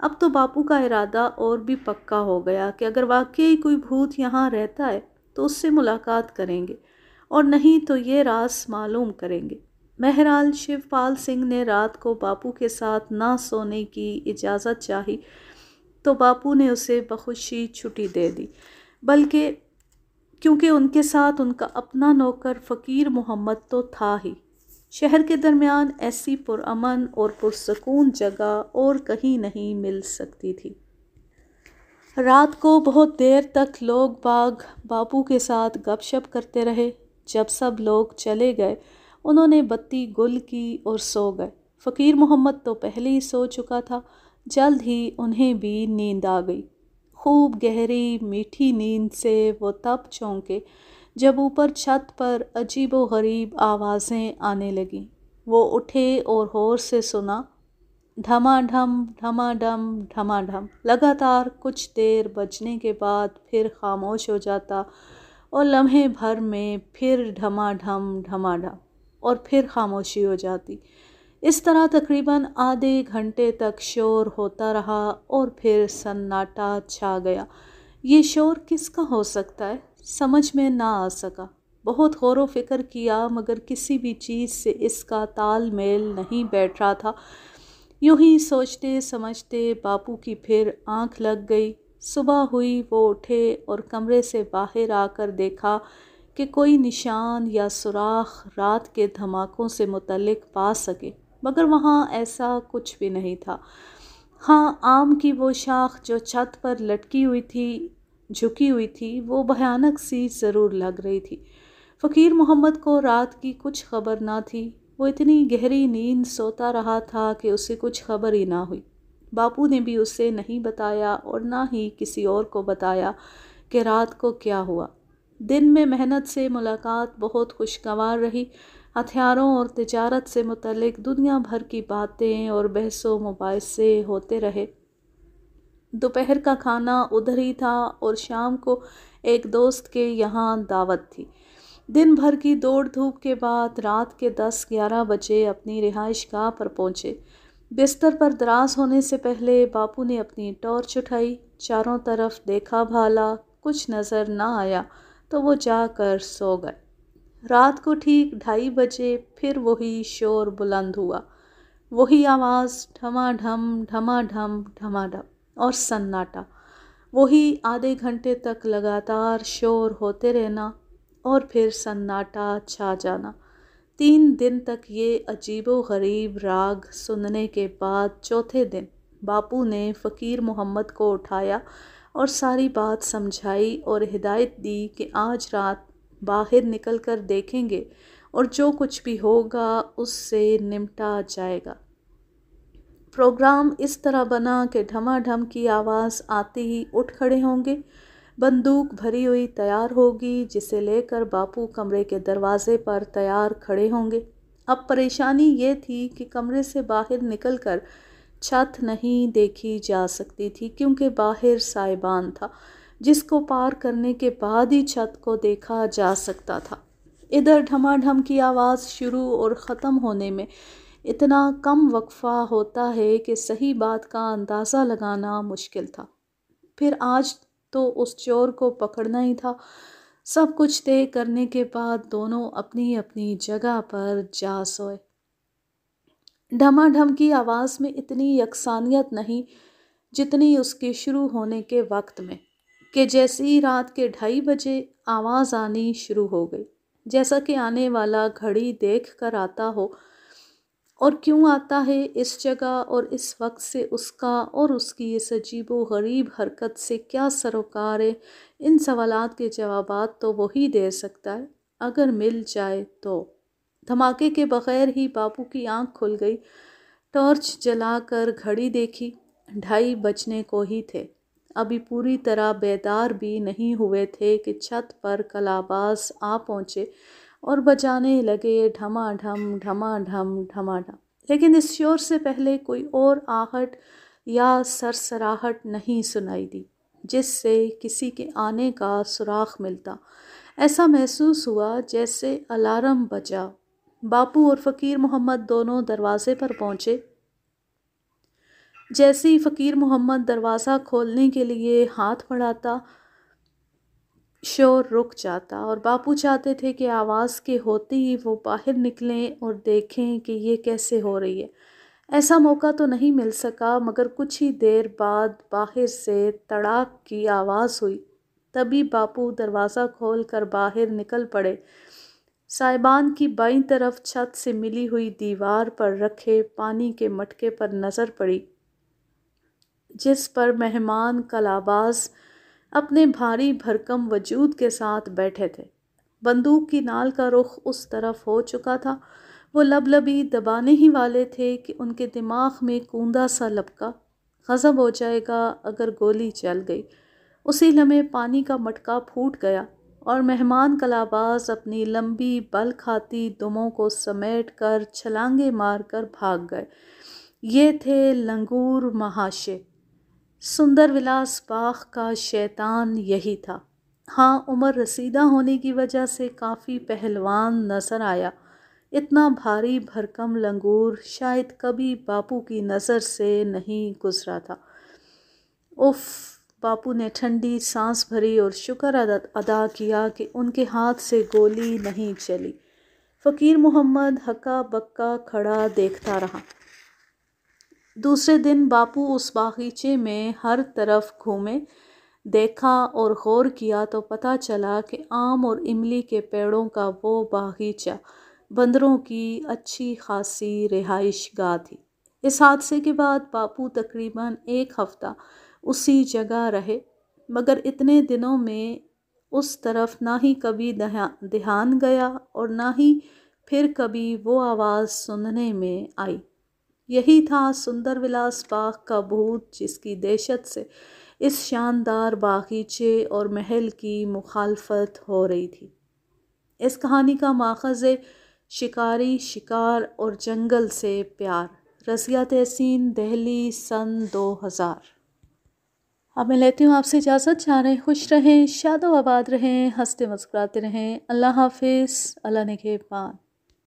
اب تو باپو کا ارادہ اور بھی پکا ہو گیا کہ اگر واقعی کوئی بھوت یہاں رہتا ہے تو اس سے ملاقات کریں گے، اور نہیں تو یہ راز معلوم کریں گے۔ بہرحال شیو پال سنگھ نے رات کو باپو کے ساتھ نہ سونے کی اجازت چاہی تو باپو نے اسے بخوشی چھٹی دے دی، بلکہ کیونکہ ان کے ساتھ ان کا اپنا نوکر فقیر محمد تو تھا ہی۔ شہر کے درمیان ایسی پرامن اور پرسکون جگہ اور کہیں نہیں مل سکتی تھی۔ رات کو بہت دیر تک لوگ باغ باپو کے ساتھ گپ شپ کرتے رہے۔ جب سب لوگ چلے گئے انہوں نے بتی گل کی اور سو گئے۔ فقیر محمد تو پہلے ہی سو چکا تھا۔ جلد ہی انہیں بھی نیند آ گئی۔ خوب گہری میٹھی نیند سے وہ تب چونکے جب اوپر چھت پر عجیب و غریب آوازیں آنے لگیں۔ وہ اٹھے اور غور سے سنا، ڈھما ڈھم ڈھما ڈھم ڈھما ڈھم۔ لگاتار کچھ دیر بجنے کے بعد پھر خاموش ہو جاتا اور لمحے بھر میں پھر ڈھما ڈھم ڈھما ڈھم، اور پھر خاموشی ہو جاتی۔ اس طرح تقریباً آدھے گھنٹے تک شور ہوتا رہا اور پھر سناٹا چھا گیا۔ یہ شور کس کا ہو سکتا ہے؟ سمجھ میں نہ آ سکا۔ بہت غور و فکر کیا مگر کسی بھی چیز سے اس کا تال میل نہیں بیٹھ رہا تھا۔ یوں ہی سوچتے سمجھتے باپو کی پھر آنکھ لگ گئی۔ صبح ہوئی، وہ اٹھے اور کمرے سے باہر آ کر دیکھا کہ کوئی نشان یا سوراخ رات کے دھماکوں سے متعلق پا سکے، مگر وہاں ایسا کچھ بھی نہیں تھا۔ ہاں، آم کی وہ شاخ جو چھت پر لٹکی ہوئی تھی، جھکی ہوئی تھی، وہ بھیانک سی ضرور لگ رہی تھی۔ فقیر محمد کو رات کی کچھ خبر نہ تھی۔ وہ اتنی گہری نیند سوتا رہا تھا کہ اسے کچھ خبر ہی نہ ہوئی۔ باپو نے بھی اسے نہیں بتایا اور نہ ہی کسی اور کو بتایا کہ رات کو کیا ہوا۔ دن میں محنت سے ملاقات بہت خوشگوار رہی۔ ہتھیاروں اور تجارت سے متعلق دنیا بھر کی باتیں اور بحث و مباحثے ہوتے رہے۔ دوپہر کا کھانا ادھر ہی تھا اور شام کو ایک دوست کے یہاں دعوت تھی۔ دن بھر کی دوڑ دھوپ کے بعد رات کے 10-11 بجے اپنی رہائش گاہ پر پہنچے۔ بستر پر دراز ہونے سے پہلے باپو نے اپنی ٹارچ اٹھائی، چاروں طرف دیکھا بھالا، کچھ نظر نہ آیا تو وہ جا کر سو گئے۔ رات کو ٹھیک 2:30 بجے پھر وہی شور بلند ہوا، وہی آواز، ڈھما ڈھم ڈھما ڈھم ڈھما ڈھم، اور سناٹا۔ وہی آدھے گھنٹے تک لگاتار شور ہوتے رہنا اور پھر سناٹا چھا جانا۔ 3 دن تک یہ عجیب و غریب راگ سننے کے بعد چوتھے دن باپو نے فقیر محمد کو اٹھایا اور ساری بات سمجھائی اور ہدایت دی کہ آج رات باہر نکل کر دیکھیں گے اور جو کچھ بھی ہوگا اس سے نمٹا جائے گا۔ پروگرام اس طرح بنا کہ ڈھما ڈھم کی آواز آتے ہی اٹھ کھڑے ہوں گے، بندوق بھری ہوئی تیار ہوگی جسے لے کر باپو کمرے کے دروازے پر تیار کھڑے ہوں گے۔ اب پریشانی یہ تھی کہ کمرے سے باہر نکل کر چھت نہیں دیکھی جا سکتی تھی کیونکہ باہر سائبان تھا جس کو پار کرنے کے بعد ہی چھت کو دیکھا جا سکتا تھا۔ ادھر ڈھما ڈھم کی آواز شروع اور ختم ہونے میں اتنا کم وقفہ ہوتا ہے کہ صحیح بات کا اندازہ لگانا مشکل تھا۔ پھر آج تو اس چور کو پکڑنا ہی تھا۔ سب کچھ طے کرنے کے بعد دونوں اپنی اپنی جگہ پر جا سوئے۔ ڈھما ڈھم کی آواز میں اتنی یکسانیت نہیں جتنی اس کے شروع ہونے کے وقت میں، کہ جیسی رات کے 2:30 بجے آواز آنی شروع ہو گئی، جیسا کہ آنے والا گھڑی دیکھ کر آتا ہو، اور کیوں آتا ہے اس جگہ اور اس وقت سے اس کا اور اس کی اس عجیب و غریب حرکت سے کیا سروکار ہے، ان سوالات کے جوابات تو وہی دے سکتا ہے اگر مل جائے تو۔ دھماکے کے بغیر ہی باپو کی آنکھ کھل گئی۔ ٹارچ جلا کر گھڑی دیکھی، 2:30 بجنے کو ہی تھے۔ ابھی پوری طرح بیدار بھی نہیں ہوئے تھے کہ چھت پر قلاباز آ پہنچے اور بجانے لگے ڈھما ڈھم ڈھما ڈھم ڈھما ڈھم۔ لیکن اس شور سے پہلے کوئی اور آہٹ یا سرسراہٹ نہیں سنائی دی جس سے کسی کے آنے کا سراغ ملتا۔ ایسا محسوس ہوا جیسے الارم بجا، باپو اور فقیر محمد دونوں دروازے پر پہنچے۔ جیسے ہی فقیر محمد دروازہ کھولنے کے لیے ہاتھ بڑھاتا، شور رک جاتا اور باپو چاہتے تھے کہ آواز کے ہوتے ہی وہ باہر نکلیں اور دیکھیں کہ یہ کیسے ہو رہی ہے۔ ایسا موقع تو نہیں مل سکا، مگر کچھ ہی دیر بعد باہر سے تڑاک کی آواز ہوئی۔ تبھی باپو دروازہ کھول کر باہر نکل پڑے۔ صاحبان کی بائیں طرف چھت سے ملی ہوئی دیوار پر رکھے پانی کے مٹکے پر نظر پڑی، جس پر مہمان قلاباز اپنے بھاری بھرکم وجود کے ساتھ بیٹھے تھے۔ بندوق کی نال کا رخ اس طرف ہو چکا تھا۔ وہ لبلبی دبانے ہی والے تھے کہ ان کے دماغ میں کوندا سا لپکا، غضب ہو جائے گا اگر گولی چل گئی۔ اسی لمحے پانی کا مٹکا پھوٹ گیا اور مہمان قلاباز اپنی لمبی بل کھاتی دموں کو سمیٹ کر چھلانگیں مار کر بھاگ گئے۔ یہ تھے لنگور مہاشے۔ سندر ولاس باغ کا شیطان یہی تھا۔ ہاں، عمر رسیدہ ہونے کی وجہ سے کافی پہلوان نظر آیا۔ اتنا بھاری بھرکم لنگور شاید کبھی باپو کی نظر سے نہیں گزرا تھا۔ اف! باپو نے ٹھنڈی سانس بھری اور شکر ادا کیا کہ ان کے ہاتھ سے گولی نہیں چلی۔ فقیر محمد ہکا بکا کھڑا دیکھتا رہا۔ دوسرے دن باپو اس باغیچے میں ہر طرف گھومے، دیکھا اور غور کیا تو پتہ چلا کہ آم اور املی کے پیڑوں کا وہ باغیچہ بندروں کی اچھی خاصی رہائش گاہ تھی۔ اس حادثے کے بعد باپو تقریباً 1 ہفتہ اسی جگہ رہے، مگر اتنے دنوں میں اس طرف نہ ہی کبھی دھیان گیا اور نہ ہی پھر کبھی وہ آواز سننے میں آئی۔ یہی تھا سندر ولاس باغ کا بھوت، جس کی دہشت سے اس شاندار باغیچے اور محل کی مخالفت ہو رہی تھی۔ اس کہانی کا ماخذ ہے شکاری، شکار اور جنگل سے پیار۔ رضیہ تحسین، دہلی، سن 2000۔ اب میں لیتی ہوں آپ سے اجازت۔ جانے خوش رہیں، شاد و آباد رہیں، ہنستے مسکراتے رہیں۔ اللہ حافظ، اللہ نگہبان۔